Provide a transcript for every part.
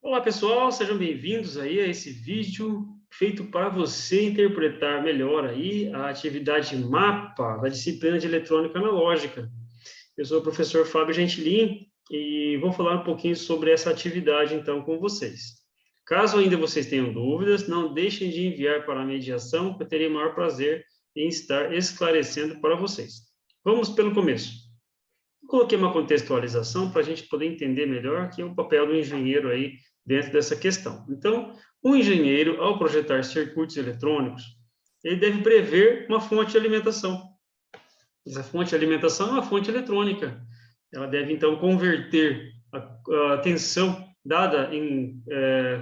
Olá pessoal, sejam bem-vindos aí a esse vídeo feito para você interpretar melhor aí a atividade MAPA da disciplina de Eletrônica Analógica. Eu sou o professor Fábio Gentilin e vou falar um pouquinho sobre essa atividade então com vocês. Caso ainda vocês tenham dúvidas, não deixem de enviar para a mediação, que eu terei o maior prazer em estar esclarecendo para vocês. Vamos pelo começo. Coloquei uma contextualização para a gente poder entender melhor que é o papel do engenheiro aí dentro dessa questão. Então, o engenheiro, ao projetar circuitos eletrônicos, ele deve prever uma fonte de alimentação. Essa fonte de alimentação é uma fonte eletrônica. Ela deve, então, converter a tensão dada em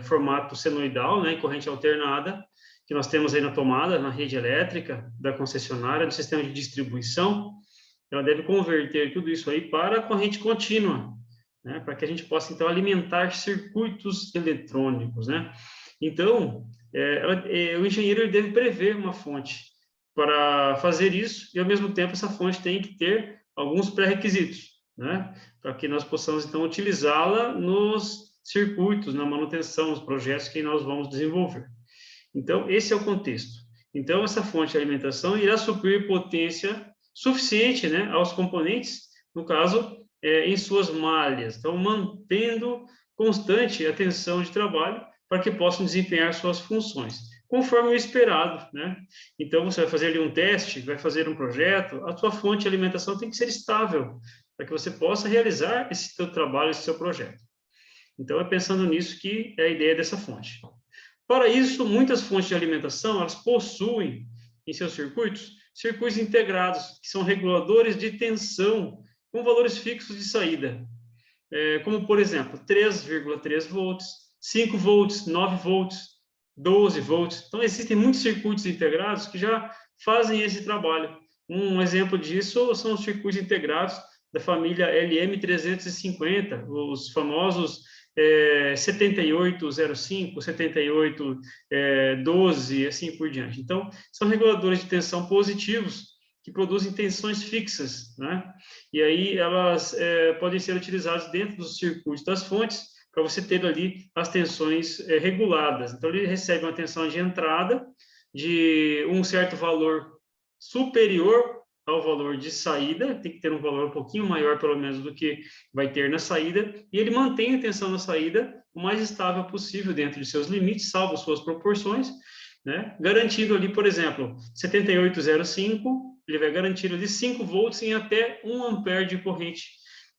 formato senoidal, né, em corrente alternada, que nós temos aí na tomada, na rede elétrica da concessionária, do sistema de distribuição. Ela deve converter tudo isso aí para a corrente contínua, né, para que a gente possa, então, alimentar circuitos eletrônicos, né? Então, o engenheiro ele deve prever uma fonte para fazer isso, e, ao mesmo tempo, essa fonte tem que ter alguns pré-requisitos, né, para que nós possamos, então, utilizá-la nos circuitos, na manutenção, nos projetos que nós vamos desenvolver. Então, esse é o contexto. Então, essa fonte de alimentação irá suprir potência suficiente, né, aos componentes, no caso, em suas malhas. Então, mantendo constante a tensão de trabalho para que possam desempenhar suas funções, conforme o esperado, né? Então, você vai fazer ali um teste, vai fazer um projeto, a sua fonte de alimentação tem que ser estável, para que você possa realizar esse seu trabalho, esse seu projeto. Então, é pensando nisso que é a ideia dessa fonte. Para isso, muitas fontes de alimentação, elas possuem em seus circuitos integrados, que são reguladores de tensão com valores fixos de saída, como, por exemplo, 3,3 volts, 5 volts, 9 volts, 12 volts. Então, existem muitos circuitos integrados que já fazem esse trabalho. Um exemplo disso são os circuitos integrados da família LM350, os famosos 7805, 7812, assim por diante. Então, são reguladores de tensão positivos que produzem tensões fixas, né? E aí elas podem ser utilizadas dentro dos circuitos das fontes para você ter ali as tensões reguladas. Então, ele recebe uma tensão de entrada de um certo valor superior ao valor de saída, tem que ter um valor um pouquinho maior, pelo menos, do que vai ter na saída, e ele mantém a tensão na saída o mais estável possível dentro de seus limites, salvo suas proporções, né? Garantindo ali, por exemplo, 7805, ele vai garantir ali 5 volts em até 1 ampere de corrente,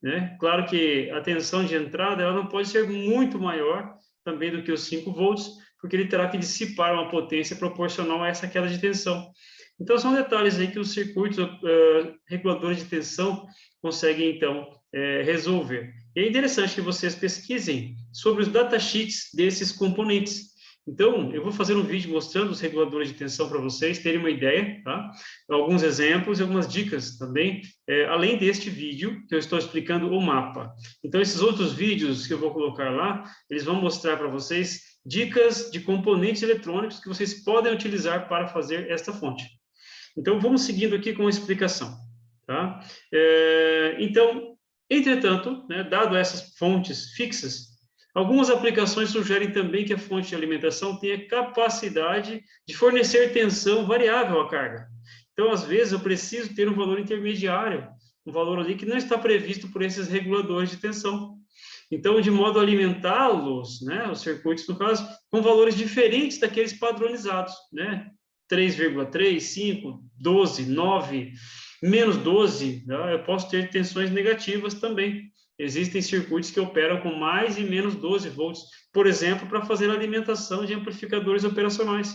né? Claro que a tensão de entrada ela não pode ser muito maior também do que os 5 volts, porque ele terá que dissipar uma potência proporcional a essa queda de tensão. Então, são detalhes aí que os circuitos reguladores de tensão conseguem, então, resolver. E é interessante que vocês pesquisem sobre os datasheets desses componentes. Então, eu vou fazer um vídeo mostrando os reguladores de tensão para vocês terem uma ideia, tá? Alguns exemplos e algumas dicas também, além deste vídeo que eu estou explicando o mapa. Então, esses outros vídeos que eu vou colocar lá, eles vão mostrar para vocês dicas de componentes eletrônicos que vocês podem utilizar para fazer esta fonte. Então, vamos seguindo aqui com a explicação, tá? Então, entretanto, né, dado essas fontes fixas, algumas aplicações sugerem também que a fonte de alimentação tenha capacidade de fornecer tensão variável à carga. Então, às vezes, eu preciso ter um valor intermediário, um valor ali que não está previsto por esses reguladores de tensão. Então, de modo a alimentá-los, né, os circuitos, no caso, com valores diferentes daqueles padronizados, né? 3,3, 5, 12, 9, menos 12, né? Eu posso ter tensões negativas também. Existem circuitos que operam com mais e menos 12 volts, por exemplo, para fazer a alimentação de amplificadores operacionais.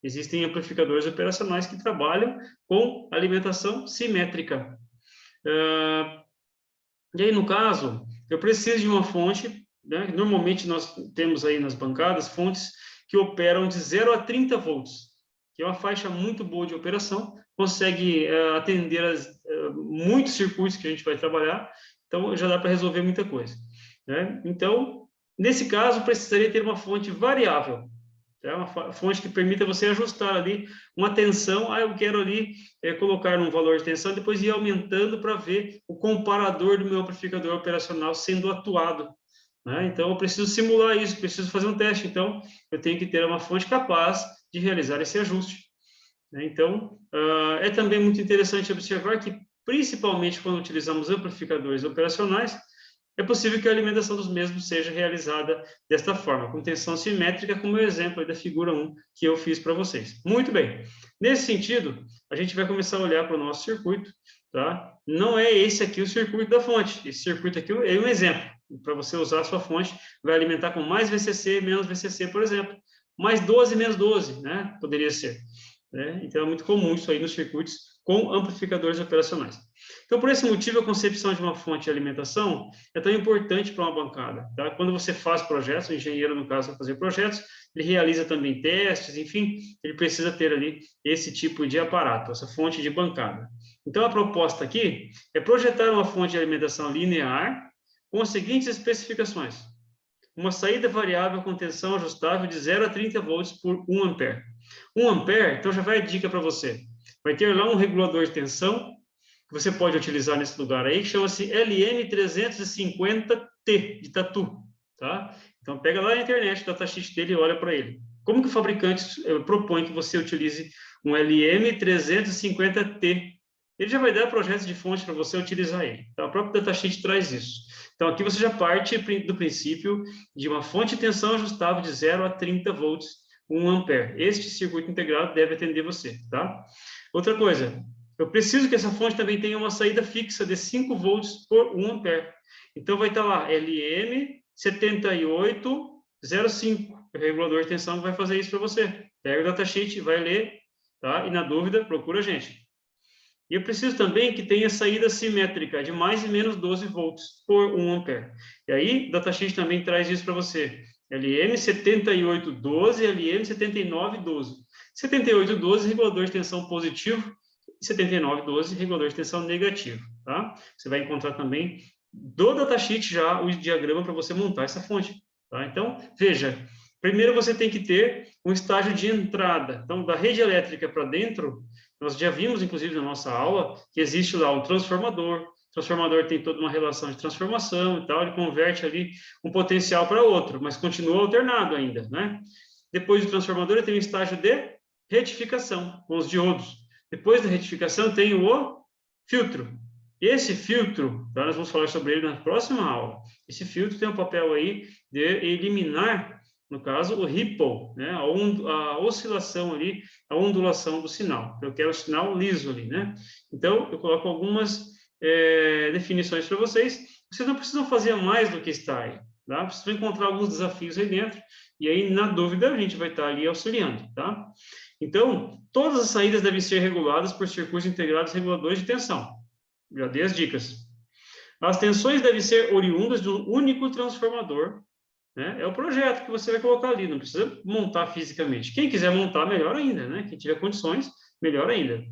Existem amplificadores operacionais que trabalham com alimentação simétrica. E aí, no caso, eu preciso de uma fonte, né? Normalmente nós temos aí nas bancadas fontes que operam de 0 a 30 volts, que é uma faixa muito boa de operação, consegue atender muitos circuitos que a gente vai trabalhar, então já dá para resolver muita coisa, né? Então, nesse caso, precisaria ter uma fonte variável, é uma fonte que permita você ajustar ali uma tensão. Eu quero ali colocar um valor de tensão, depois ir aumentando para ver o comparador do meu amplificador operacional sendo atuado né? Então, eu preciso simular isso, preciso fazer um teste. Então, eu tenho que ter uma fonte capaz de realizar esse ajuste, né? Então, é também muito interessante observar que, principalmente quando utilizamos amplificadores operacionais, é possível que a alimentação dos mesmos seja realizada desta forma, com tensão simétrica, como o exemplo aí da figura 1 que eu fiz para vocês. Muito bem. Nesse sentido, a gente vai começar a olhar para o nosso circuito, tá? Não é esse aqui o circuito da fonte. Esse circuito aqui é um exemplo. Para você usar a sua fonte, vai alimentar com mais VCC, menos VCC, por exemplo. Mais 12, menos 12, né? Poderia ser, né? Então, é muito comum isso aí nos circuitos com amplificadores operacionais. Então, por esse motivo, a concepção de uma fonte de alimentação é tão importante para uma bancada, tá? Quando você faz projetos, o engenheiro, no caso, vai fazer projetos, ele realiza também testes, enfim, ele precisa ter ali esse tipo de aparato, essa fonte de bancada. Então, a proposta aqui é projetar uma fonte de alimentação linear com as seguintes especificações: uma saída variável com tensão ajustável de 0 a 30 volts por 1 ampere. 1 ampere, então já vai a dica para você. Vai ter lá um regulador de tensão, que você pode utilizar nesse lugar aí, que chama-se LM350T, de tatu, tá? Então, pega lá na internet, o datasheet dele e olha para ele. Como que o fabricante propõe que você utilize um LM350T? Ele já vai dar projetos de fonte para você utilizar ele. Então, o próprio datasheet traz isso. Então, aqui você já parte do princípio de uma fonte de tensão ajustável de 0 a 30 volts, 1 ampere. Este circuito integrado deve atender você, tá? Outra coisa, eu preciso que essa fonte também tenha uma saída fixa de 5 volts por 1 ampere. Então, vai estar lá LM7805. O regulador de tensão vai fazer isso para você. Pega o datasheet, vai ler, tá? E na dúvida, procura a gente. E eu preciso também que tenha saída simétrica de mais e menos 12 volts por 1 ampere. E aí, o datasheet também traz isso para você. LM7812 e LM7912. 7812, regulador de tensão positivo, e 7912, regulador de tensão negativo, tá? Você vai encontrar também do datasheet já o diagrama para você montar essa fonte, tá? Então, veja, primeiro você tem que ter um estágio de entrada. Então, da rede elétrica para dentro, nós já vimos, inclusive, na nossa aula, que existe lá um transformador. O transformador tem toda uma relação de transformação e tal, ele converte ali um potencial para outro, mas continua alternado ainda, né? Depois do transformador, ele tem um estágio de retificação, com os diodos. Depois da retificação, tem o filtro. Esse filtro, tá? Nós vamos falar sobre ele na próxima aula. Esse filtro tem um papel aí de eliminar, no caso, o ripple, né? A oscilação ali, a ondulação do sinal. Eu quero o sinal liso ali, né? Então, eu coloco algumas definições para vocês. Vocês não precisam fazer mais do que está aí, tá? Vocês vão encontrar alguns desafios aí dentro, e aí, na dúvida, a gente vai estar ali auxiliando, tá? Então, todas as saídas devem ser reguladas por circuitos integrados reguladores de tensão. Já dei as dicas. As tensões devem ser oriundas de um único transformador, né? É o projeto que você vai colocar ali, não precisa montar fisicamente. Quem quiser montar, melhor ainda, né? Quem tiver condições, melhor ainda.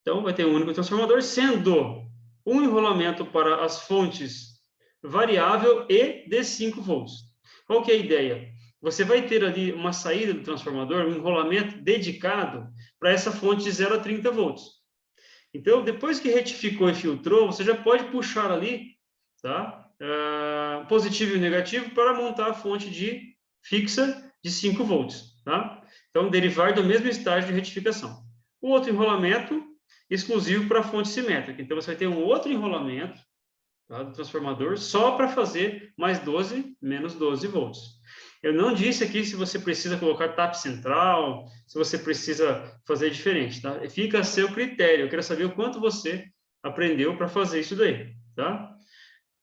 Então, vai ter um único transformador, sendo um enrolamento para as fontes variável e de 5 volts. Qual que é a ideia? Você vai ter ali uma saída do transformador, um enrolamento dedicado para essa fonte de 0 a 30 volts. Então, depois que retificou e filtrou, você já pode puxar ali, tá? Positivo e negativo para montar a fonte fixa de 5 volts, tá? Então, derivar do mesmo estágio de retificação. O outro enrolamento exclusivo para a fonte simétrica. Então, você vai ter um outro enrolamento, tá, do transformador só para fazer mais 12, menos 12 volts. Eu não disse aqui se você precisa colocar tap central, se você precisa fazer diferente, tá? Fica a seu critério. Eu quero saber o quanto você aprendeu para fazer isso daí, tá?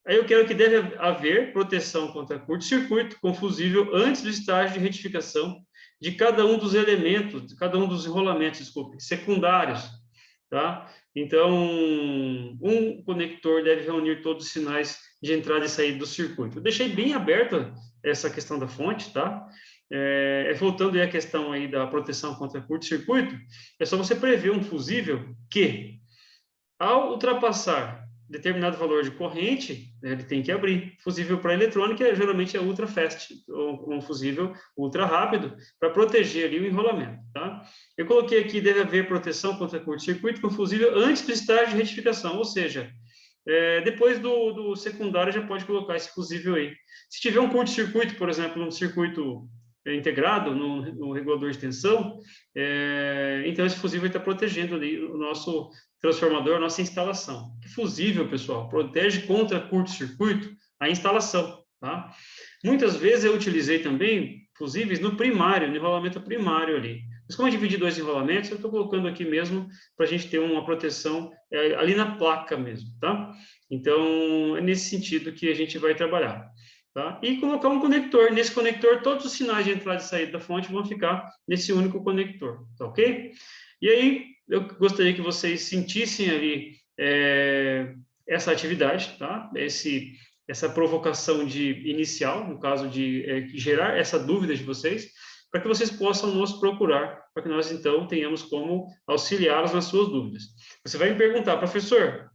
Aí eu quero que deve haver proteção contra curto-circuito com fusível antes do estágio de retificação de cada um dos elementos, de cada um dos enrolamentos, desculpe, secundários, tá? Então, um conector deve reunir todos os sinais de entrada e saída do circuito. Eu deixei bem aberta essa questão da fonte, tá? Voltando aí à questão aí da proteção contra curto-circuito, é só você prever um fusível que, ao ultrapassar determinado valor de corrente, né, ele tem que abrir. Fusível para eletrônica geralmente é ultra fast, ou um fusível ultra rápido, para proteger ali o enrolamento, tá? Eu coloquei aqui, deve haver proteção contra curto-circuito com fusível antes do estágio de retificação, ou seja, Depois do secundário, já pode colocar esse fusível aí. Se tiver um curto-circuito, por exemplo, um circuito integrado no regulador de tensão, então esse fusível está protegendo ali o nosso transformador, a nossa instalação. Que fusível, pessoal, protege contra curto-circuito a instalação, tá? Muitas vezes eu utilizei também fusíveis no primário, no enrolamento primário ali. Mas como eu dividi 2 enrolamentos, eu estou colocando aqui mesmo para a gente ter uma proteção ali na placa mesmo, tá? Então, é nesse sentido que a gente vai trabalhar, tá? E colocar um conector. Nesse conector, todos os sinais de entrada e saída da fonte vão ficar nesse único conector, tá ok? E aí, eu gostaria que vocês sentissem ali essa atividade, tá? Essa provocação inicial, no caso de gerar essa dúvida de vocês, para que vocês possam nos procurar, para que nós, então, tenhamos como auxiliá-los nas suas dúvidas. Você vai me perguntar, professor,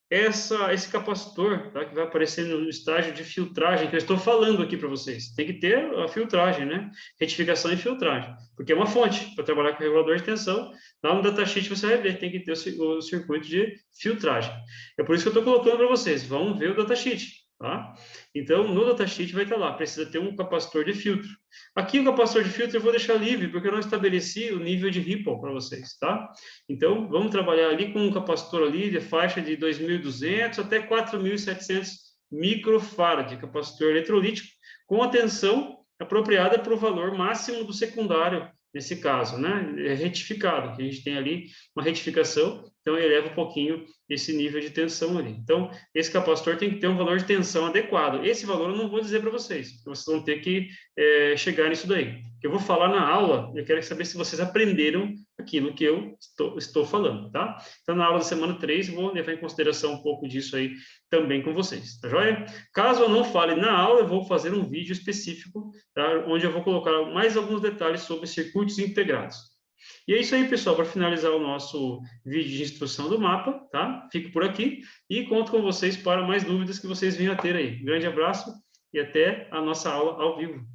esse capacitor, tá, que vai aparecer no estágio de filtragem, que eu estou falando aqui para vocês, tem que ter a filtragem, né? Retificação e filtragem, porque é uma fonte para trabalhar com regulador de tensão. Lá no datasheet você vai ver, tem que ter o circuito de filtragem. É por isso que eu estou colocando para vocês, vão ver o datasheet, tá? Então, no datasheet vai estar lá, precisa ter um capacitor de filtro. Aqui o capacitor de filtro eu vou deixar livre, porque eu não estabeleci o nível de ripple para vocês, tá? Então, vamos trabalhar ali com um capacitor ali de faixa de 2.200 até 4.700 microfarad, capacitor eletrolítico, com a tensão apropriada para o valor máximo do secundário, nesse caso, né? É retificado, que a gente tem ali uma retificação, então eleva um pouquinho esse nível de tensão ali. Então, esse capacitor tem que ter um valor de tensão adequado. Esse valor eu não vou dizer para vocês, vocês vão ter que chegar nisso daí. Eu vou falar na aula, eu quero saber se vocês aprenderam aquilo que eu estou falando, tá? Então, na aula da semana 3, eu vou levar em consideração um pouco disso aí também com vocês, tá joia? Caso eu não fale na aula, eu vou fazer um vídeo específico, tá? Onde eu vou colocar mais alguns detalhes sobre circuitos integrados. E é isso aí, pessoal, para finalizar o nosso vídeo de instrução do mapa, tá? Fico por aqui e conto com vocês para mais dúvidas que vocês venham a ter aí. Grande abraço e até a nossa aula ao vivo.